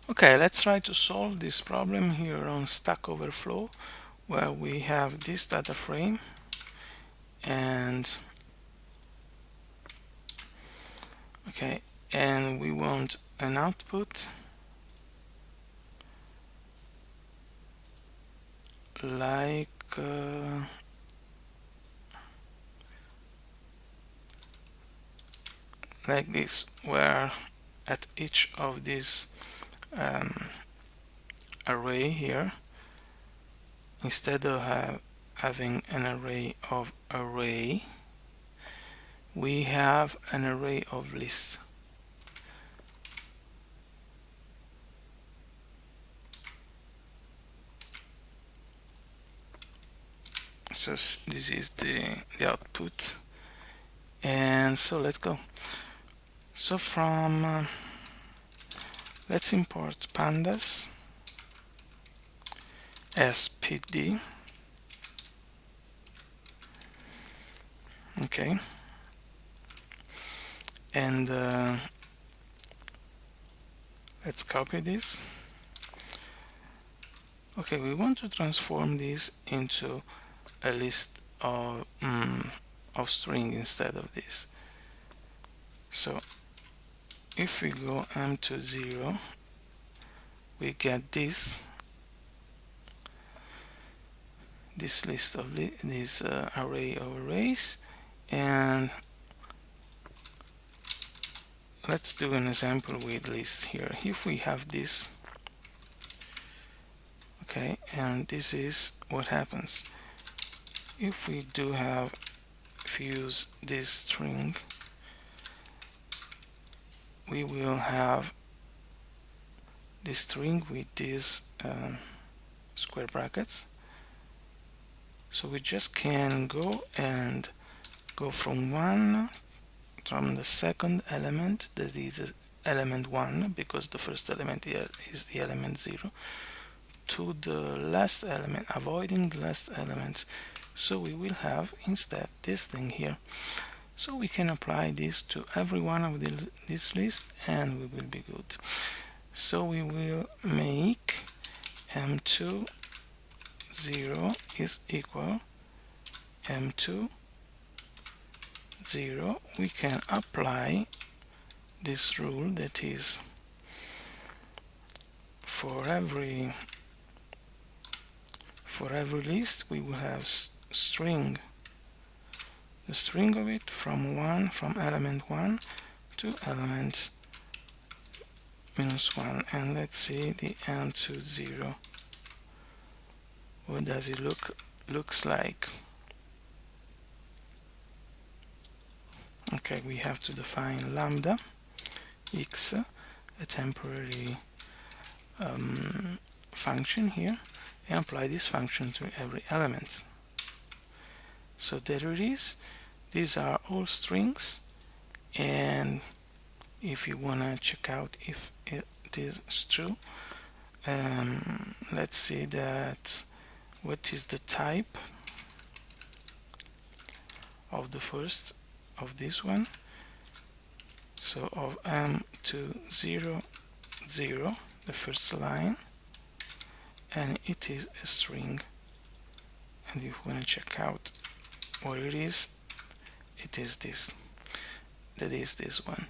Okay, let's try to solve this problem here on Stack Overflow, where we have this data frame and okay, and we want an output like this, where at each of these array here, instead of having an array of array, we have an array of lists. So this is the output, and so let's go. So from let's import pandas as pd. Okay, and let's copy this. Okay, we want to transform this into a list of string instead of this. So if we go m to 0, we get this list of this array of arrays. And let's do an example with lists here. If we have this, okay, and this is what happens if we use this string. We will have this string with these square brackets. So we just can go from the second element, that is element 1, because the first element here is the element 0, to the last element, avoiding the last element. So we will have instead this thing here. So we can apply this to every one of this list and we will be good. So we will make m2 0 is equal m2 0. We can apply this rule, that is for every list we will have string, the string of it from element 1 to element -1. And let's see the m2 0. What does it looks like? Okay, we have to define lambda x, a temporary function here, and apply this function to every element. So there it is. These are all strings, and if you want to check out if it is true, let's see that what is the type of the first of this one. So of m2 0 0, the first line, and it is a string. And if you want to check out what it is this, that is this one.